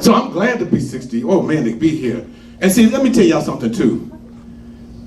So I'm glad to be 60. Oh man, to be here. And see, let me tell y'all something too.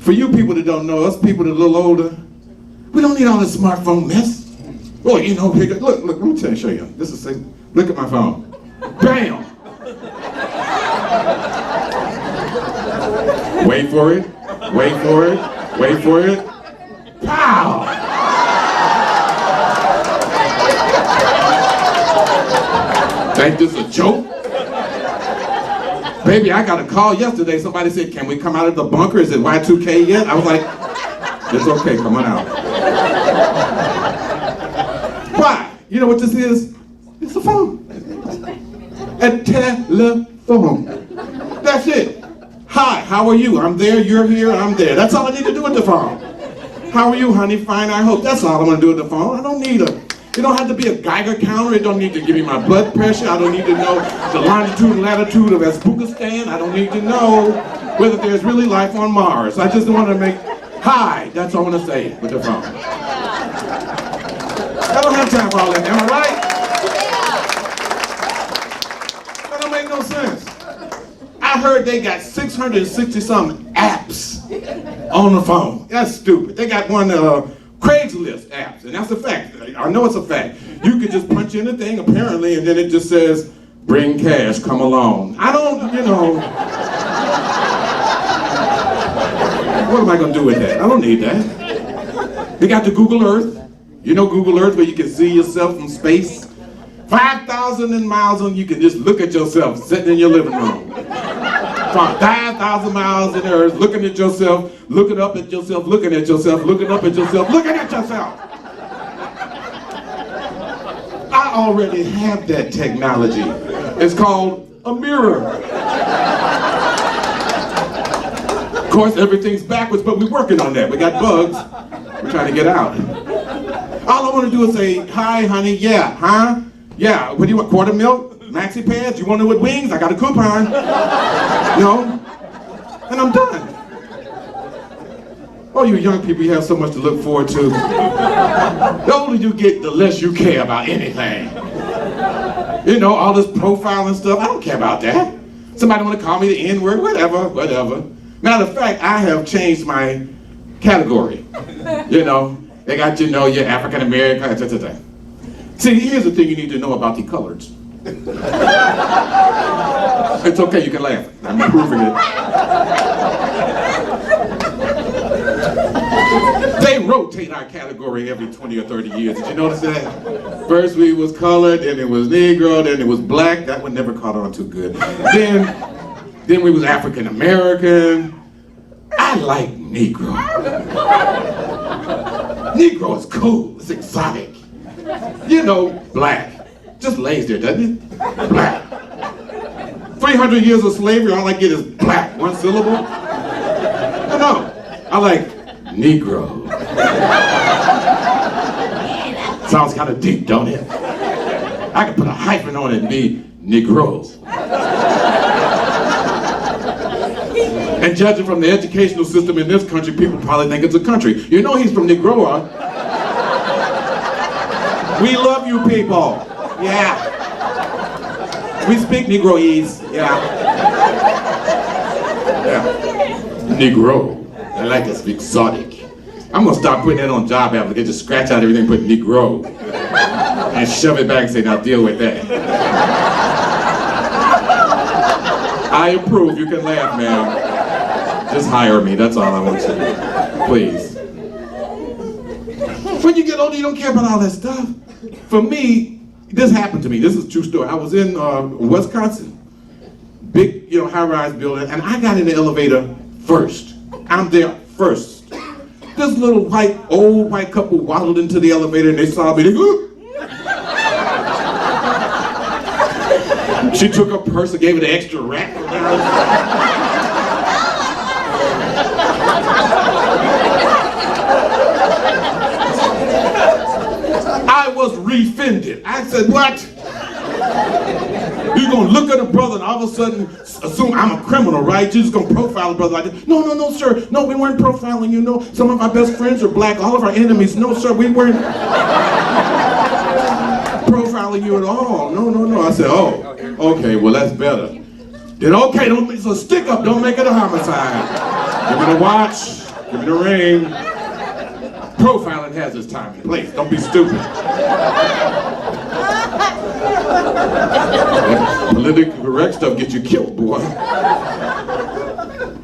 For you people that don't know, us people that are a little older, we don't need all this smartphone mess. Well, you know, look, let me show you. This is, look at my phone. Bam! Wait for it, wait for it, wait for it. Pow! Think this a joke? Baby, I got a call yesterday. Somebody said, can we come out of the bunker? Is it Y2K yet? I was like, it's okay, come on out. Why? You know what this is? It's a phone. A telephone. That's it. Hi, how are you? I'm there, you're here, I'm there. That's all I need to do with the phone. How are you, honey? Fine, I hope. That's all I want to do with the phone. I don't need it don't have to be a Geiger counter. It don't need to give me my blood pressure. I don't need to know the longitude and latitude of Uzbekistan. I don't need to know whether there's really life on Mars. I just want to make, hi, that's all I want to say with the phone. I don't have time for all that, am I right? That don't make no sense. I heard they got 660-something apps on the phone. That's stupid. They got one Craigslist apps, and that's a fact. I know it's a fact. You could just punch in a thing, apparently, and then it just says, bring cash, come along. I don't, what am I going to do with that? I don't need that. They got the Google Earth. You know Google Earth, where you can see yourself from space? 5,000 miles on, you can just look at yourself sitting in your living room. 5,000 miles in the earth, looking at yourself, looking up at yourself, looking at yourself, looking up at yourself, looking at yourself. I already have that technology. It's called a mirror. Of course, everything's backwards, but we're working on that. We got bugs. We're trying to get out. All I want to do is say, hi, honey, yeah, huh? Yeah, what do you want, quarter milk? Maxi pads? You want it with wings? I got a coupon. And I'm done. Oh, you young people, you have so much to look forward to. The older you get, the less you care about anything. All this profiling stuff, I don't care about that. Somebody want to call me the N-word, whatever. Matter of fact, I have changed my category. They got you're African American. See, here's the thing you need to know about the coloreds. It's okay, you can laugh. I'm improving it. They rotate our category every 20 or 30 years. Did you notice that? First we was colored, then it was Negro, then it was black. That one never caught on too good. Then we was African American. I like Negro. Negro is cool, it's exotic. Black. Just lays there, doesn't it? Black. 300 years of slavery, all I get is black, one syllable. No, I like Negro. Sounds kind of deep, don't it? I could put a hyphen on it and be Negro. And judging from the educational system in this country, people probably think it's a country. He's from Negroa. We love you people. Yeah. We speak Negroese. Yeah. Negro. I like this exotic. I'm gonna start putting that on job applications. Just scratch out everything, put Negro. And shove it back and say, now deal with that. I approve. You can laugh, ma'am. Just hire me. That's all I want you to do. Please. When you get older, you don't care about all that stuff. For me, this happened to me. This is a true story. I was in Wisconsin, big, high-rise building, and I got in the elevator first. I'm there first. This little old white couple waddled into the elevator, and they saw me. They go, she took her purse and gave it an extra wrap. I was refended. I said, what? You're gonna look at a brother and all of a sudden assume I'm a criminal, right? You're just gonna profile a brother like that. No, sir. No, we weren't profiling you, no. Some of our best friends are black, all of our enemies. No, sir, we weren't profiling you at all. No. I said, oh, Okay, well that's better. Then okay, don't it's a stick up, don't make it a homicide. Give me the watch, give me the ring. Profiling has its time and place. Don't be stupid. That politically correct stuff gets you killed, boy.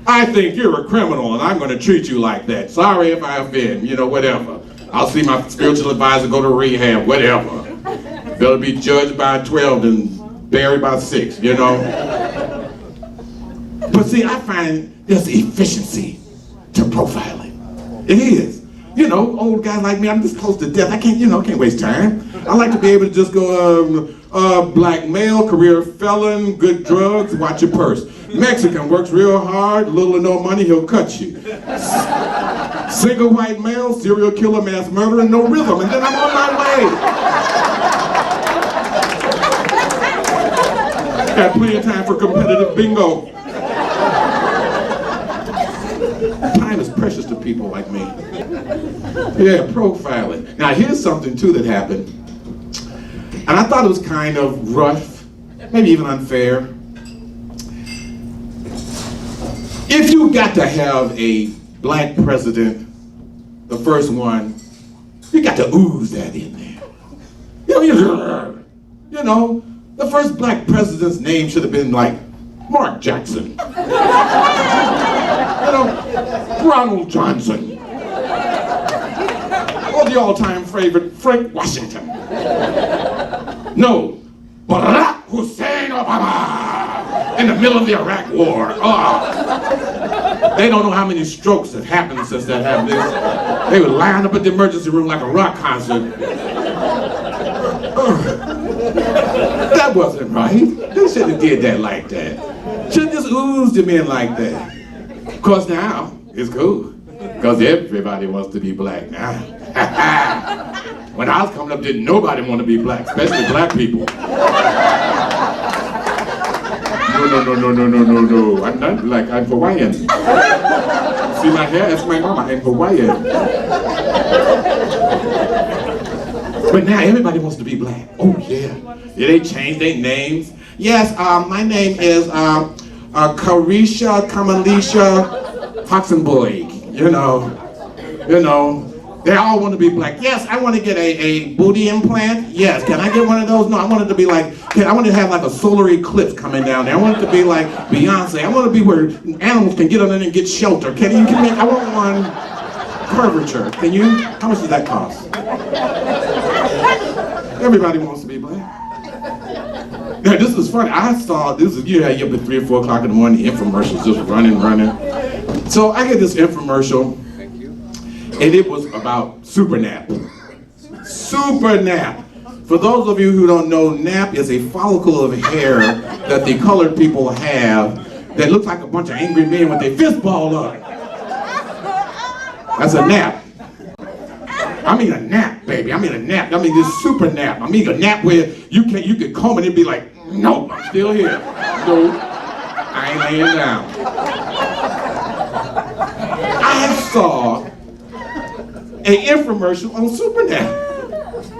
I think you're a criminal and I'm going to treat you like that. Sorry if I offend, whatever. I'll see my spiritual advisor, go to rehab, whatever. Better be judged by 12 than buried by 6, But see, I find there's efficiency to profiling. It is. Old guy like me, I'm just close to death. I can't waste time. I like to be able to just go, black male, career felon, good drugs, watch your purse. Mexican works real hard, little or no money, he'll cut you. Single white male, serial killer, mass murderer, no rhythm, and then I'm on my way. Got plenty of time for competitive bingo. Time is precious to people like me. Yeah, profiling. Now here's something too that happened. And I thought it was kind of rough, maybe even unfair. If you got to have a black president, the first one, you got to ooze that in there. The first black president's name should have been like Mark Jackson. Ronald Johnson. Or the all-time favorite, Frank Washington. No, Barack Hussein Obama in the middle of the Iraq War. Oh. They don't know how many strokes have happened since that happened. They were lined up at the emergency room like a rock concert. That wasn't right. They shouldn't have did that like that. Should have just oozed him in like that. Of course now, it's cool. Because everybody wants to be black now. When I was coming up, didn't nobody want to be black, especially black people. No. I'm not black, I'm Hawaiian. See my hair? That's my mama, I'm Hawaiian. But now everybody wants to be black. Oh yeah. They changed their names. Yes, my name is Carisha Kamalisha Hoxenboig. They all want to be black. Yes, I want to get a booty implant. Yes, can I get one of those? No, I want it to be like, I want to have like a solar eclipse coming down there. I want it to be like Beyonce. I want to be where animals can get on it and get shelter. I want one curvature. Can you? How much does that cost? Everybody wants to be black. Now, this is funny. I saw this. You had up at 3 or 4 o'clock in the morning. The infomercials just running. So I get this infomercial, and it was about Super Nap. Super Nap. For those of you who don't know, nap is a follicle of hair that the colored people have that looks like a bunch of angry men with their fist balled up. That's a nap. I mean a nap, baby. I mean a nap. I mean this super nap. I mean a nap where you could comb it and be like, no, I'm still here. No, I ain't laying down. I saw an infomercial on Super Nap.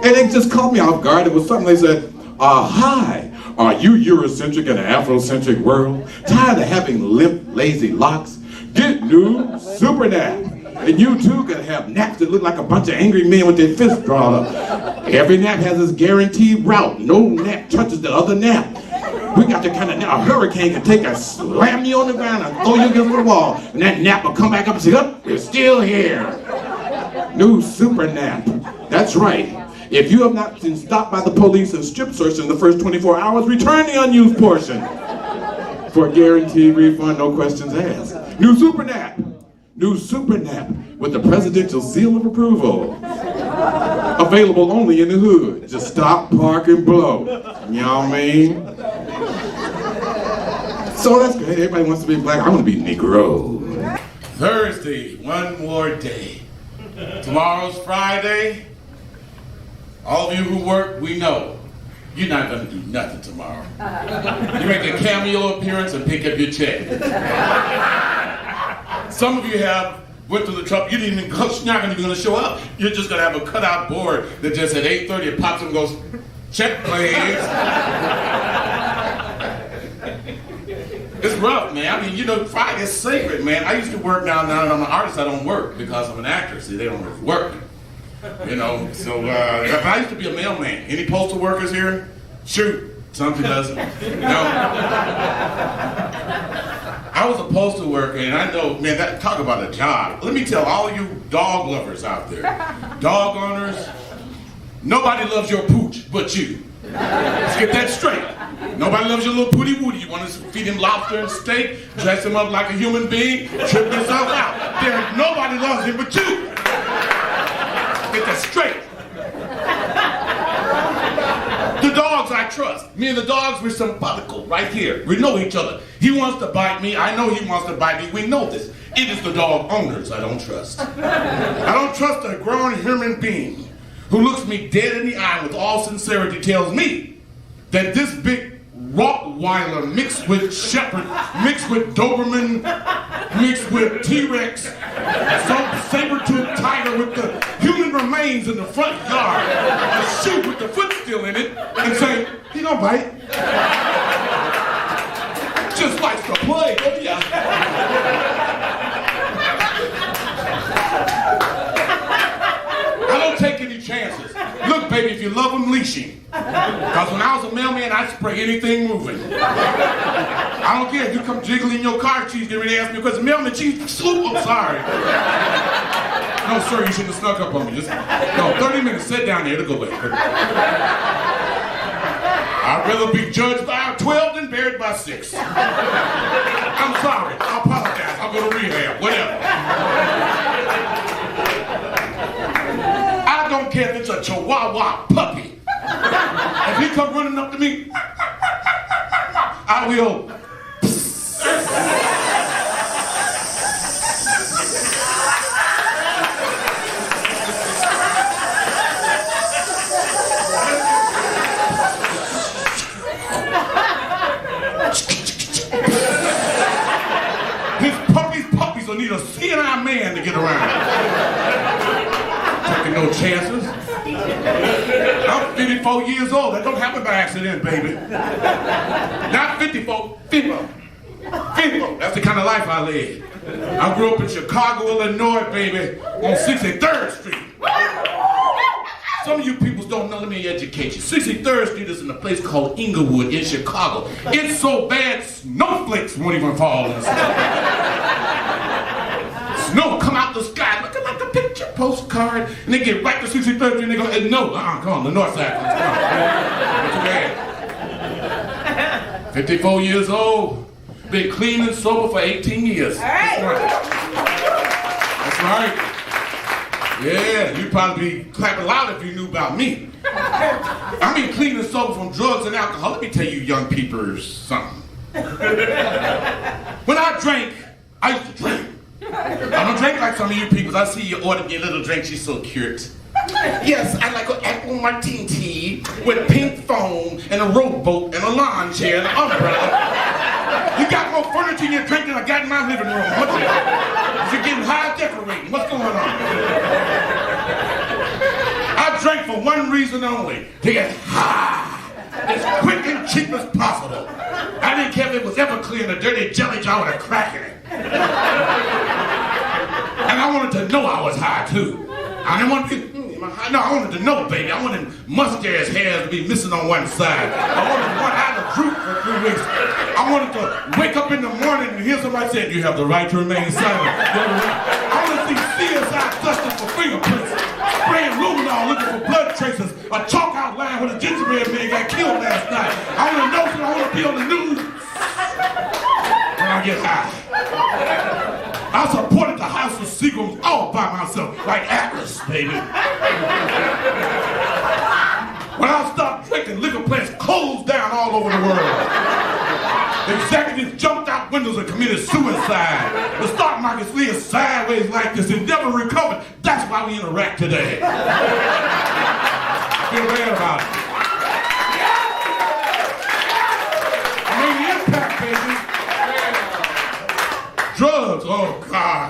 And it just caught me off guard. It was something they said, hi, are you Eurocentric in an Afrocentric world? Tired of having limp, lazy locks? Get new Super Nap. And you too can have naps that look like a bunch of angry men with their fists drawn up. Every nap has its guaranteed route. No nap touches the other nap. We got the kind of nap a hurricane can take and slam you on the ground and throw you against the wall. And that nap will come back up and say, oh, you're still here. New Super Nap. That's right. If you have not been stopped by the police and strip searched in the first 24 hours, return the unused portion for a guaranteed refund, no questions asked. New Super Nap. New Super Nap with the presidential seal of approval. Available only in the hood. Just stop, park, and blow. You know what I mean? So that's great. Everybody wants to be black. I want to be Negro. Thursday, one more day. Tomorrow's Friday. All of you who work, we know you're not going to do nothing tomorrow. You make a cameo appearance and pick up your check. Some of you went through the trouble, you didn't even go, you're not even going to show up. You're just going to have a cutout board that just at 8:30 it pops and goes, check please. It's rough, man. I mean, you know, Friday is sacred, man. I used to work down there, and I'm an artist. I don't work because I'm an actor. See, they don't really work. You know, so I used to be a mailman. Any postal workers here? Shoot. Something doesn't. No. I was a postal worker, and I know, man, that talk about a job. Let me tell all you dog lovers out there, dog owners, nobody loves your pooch but you. Let's get that straight. Nobody loves your little pooty woody. You want to feed him lobster and steak, dress him up like a human being, trip yourself out. Nobody loves him but you. Get that straight. The dogs I trust. Me and the dogs, we're sympathical right here. We know each other. He wants to bite me. I know he wants to bite me. We know this. It is the dog owners I don't trust. I don't trust a grown human being who looks me dead in the eye with all sincerity, tells me that this big Rottweiler mixed with Shepherd, mixed with Doberman, mixed with T-Rex, some saber-toothed tiger with the human remains in the front yard, a shoe with the foot still in it, and say, he don't bite. Just likes to play, oh yeah. I don't take any chances. Look, baby, if you love him, leash him. Because when I was a mailman, I'd spray anything moving. I don't care if you come jiggling your car cheese, get ready to ask me, because the mailman cheese, sloop, I'm sorry. No, sir, you shouldn't have snuck up on me. Just, no, 30 minutes, sit down there, it'll go away. I'd rather be judged by 12 than buried by 6. I'm sorry, I apologize, I'll go to rehab, whatever. I don't care if it's a Chihuahua puppy. If he come running up to me, I will. These puppies will need a CNI man to get around. Taking no chances. I'm 54 years old. That don't happen by accident, baby. Not 54, 50. That's the kind of life I led. I grew up in Chicago, Illinois, baby, on 63rd Street. Some of you people don't know, let me educate you. 63rd Street is in a place called Inglewood in Chicago. It's so bad, snowflakes won't even fall in the snow. Snow come out the sky, looking like a picture postcard, and they get right to 63rd Street and they go, no, come on, the north side. Come on. Too bad. 54 years old, been clean and sober for 18 years. All right. That's right. Yeah, you'd probably be clapping loud if you knew about me. I mean, clean and sober from drugs and alcohol. Let me tell you young people something. When I drank, I used to drink. I don't drink like some of you people. I see you order your little drink, she's so cute. Yes, I like an apple martini tea with pink foam and a rowboat and a lawn chair and an umbrella. You got more furniture in your drink than I got in my living room. What's it? You're getting high decorating. What's going on? I drank for one reason only, to get high. As quick and cheap as possible. I didn't care if it was ever clear in a dirty jelly jar with a crack in it. And I wanted to know I was high too. I didn't want to be, no, I wanted to know, baby. I wanted mustache hairs to be missing on one side. I wanted one eye to droop for 3 weeks. I wanted to wake up in the morning and hear somebody say, you have the right to remain silent. I want to see CSI dusting for fingerprints, spraying luminol looking for blood traces, a chalk outline where the gingerbread man got killed last night. I want to know so I want to be on the news when I get high. I supported the House of Seagrams all by myself, like Atlas, baby. When I stopped drinking, liquor plants closed down all over the world. Executives jumped out windows and committed suicide. The stock market slid sideways like this and never recovered. That's why we in Iraq today. I feel bad about it. I mean, the impact, baby. Drugs, oh God.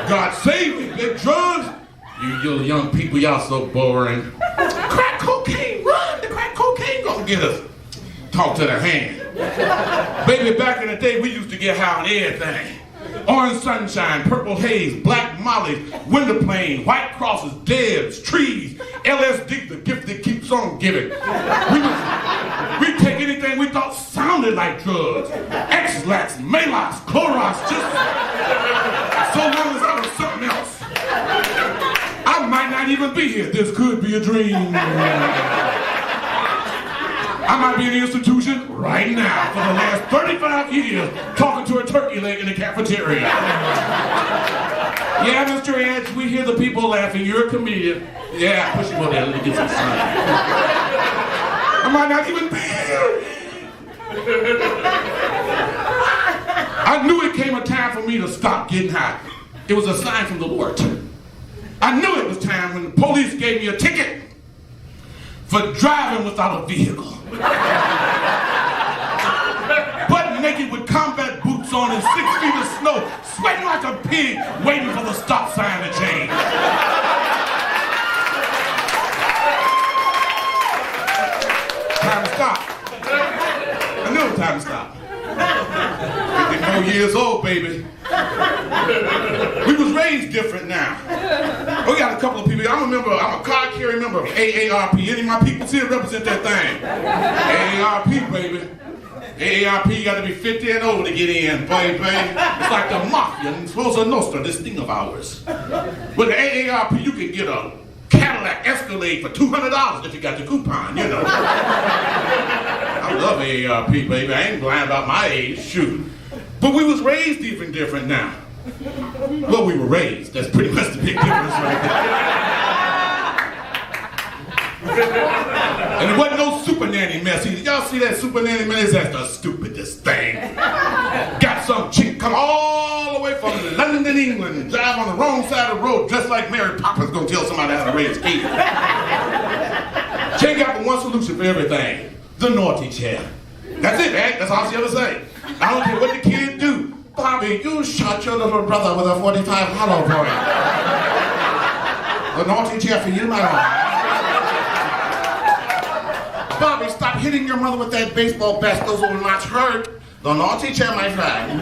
God save me, big drugs. You young people, y'all so boring. Crack cocaine, run, the crack cocaine gonna get us. Talk to the hand. Baby, back in the day, we used to get high on everything. Orange sunshine, purple haze, black mollies, window plane, white crosses, Debs, trees, LSD, the gift that keeps on giving. We'd take anything we thought sounded like drugs. X-Lax, Maalox, Clorox, just so long as I was something else. I might not even be here. This could be a dream. I might be in the institution right now for the last 35 years talking to a turkey leg in the cafeteria. Yeah, Mr. Edge, we hear the people laughing. You're a comedian. Yeah, push him over there. Let me get some sun. I might not even be here. I knew it came a time for me to stop getting high. It was a sign from the Lord. I knew it was time when the police gave me a ticket for driving without a vehicle. Butt naked with combat boots on and 6 feet of snow, sweating like a pig, waiting for the stop sign to change. Time to stop. I knew it was time to stop. 54 years old, baby. We was raised different now. We got a couple of people. I'm a card carrying member of AARP. Any of my people here represent that thing. AARP, baby. AARP, you got to be 50 and older to get in, baby. It's like the mafia and Cosa Nostra, this thing of ours. With the AARP, you can get a Cadillac Escalade for $200 if you got the coupon, you know. I love AARP, baby. I ain't blind about my age, shoot. But we was raised even different now. Well, we were raised. That's pretty much the big difference right there. And it wasn't no super nanny mess. Y'all see that super nanny mess? That's the stupidest thing. Got some chick come all the way from London, England, drive on the wrong side of the road, dressed like Mary Poppins, gonna tell somebody how to raise kids. She ain't got but one solution for everything: the naughty chair. That's it, man. That's all she ever say. I don't care what the kid do. Bobby, you shot your little brother with a .45 hollow point. The naughty chair for you, my lord. Bobby, stop hitting your mother with that baseball bat. Those will not hurt. The naughty chair, my friend.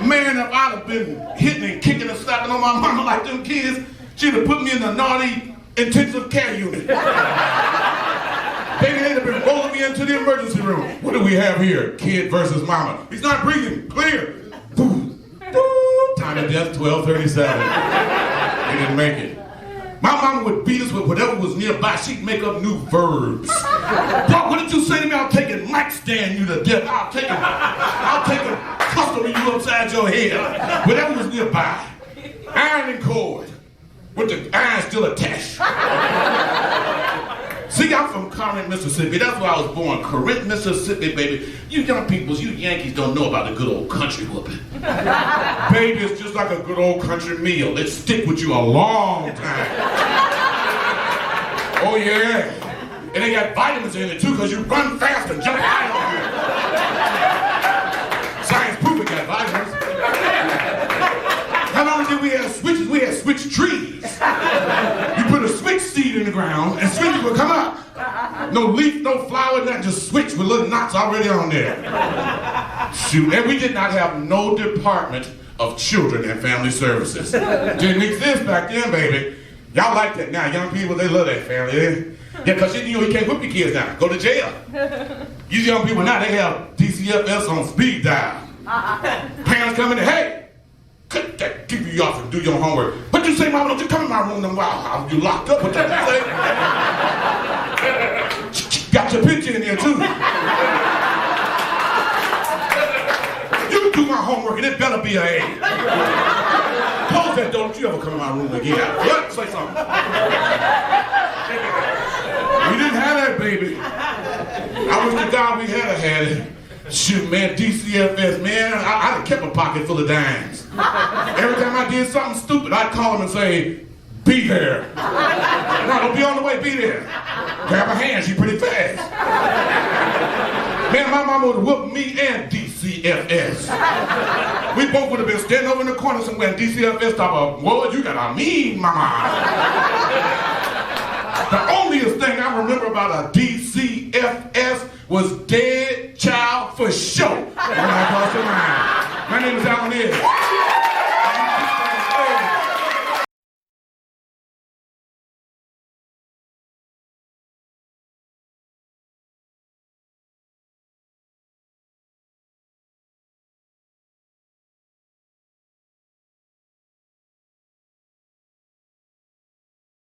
Man, if I'd have been hitting and kicking and slapping on my mama like them kids, she'd have put me in the naughty intensive care unit. Baby, they'd have been rolling me into the emergency room. What do we have here? Kid versus mama. He's not breathing. Clear. Boom. Time of death, 12:37. They didn't make it. My mama would beat us with whatever was nearby. She'd make up new verbs. Bro, what did you say to me? I'll take it mic stand you to death. I'll take it custody you upside your head. Whatever was nearby. Ironing cord. With the iron still attached. See, I'm from Corinth, Mississippi. That's where I was born. Corinth, Mississippi, baby. You young peoples, you Yankees don't know about the good old country whooping. Baby, it's just like a good old country meal. It stick with you a long time. Oh, yeah. And they got vitamins in it, too, because you run fast and jump high on it. Science proof it got vitamins. How long did we have switches? We had switch trees. You put a switch seed in the ground and switches would come up. No leaf, no flower, nothing, just switch with little knots already on there. Shoot, and we did not have no department of children and family services. Didn't exist back then, baby. Y'all like that now. Young people, they love that family. Yeah, because you can't whip your kids now. Go to jail. These young people now, they have DCFS on speed dial. Parents come in and, hey, cut that TV off and do your homework. What you say, Mama? Don't you come in my room and wow, you locked up? What you say? Got your picture in there too. You do my homework and it better be an A. Close that door. Don't you ever come in my room again. What? Say something. We didn't have that, baby. I wish to God we had it. Shoot, man, DCFS, man, I'd have kept a pocket full of dimes. Every time I did something stupid, I'd call him and say, be there. No, don't be on the way, be there. Grab her hand, she's pretty fast. Man, my mama would have whooped me and DCFS. We both would have been standing over in the corner somewhere and DCFS thought, whoa, you got a mean mama. The onlyest thing I remember about a DCFS was dead for sure. When I cross the line. My name is Alan Ed.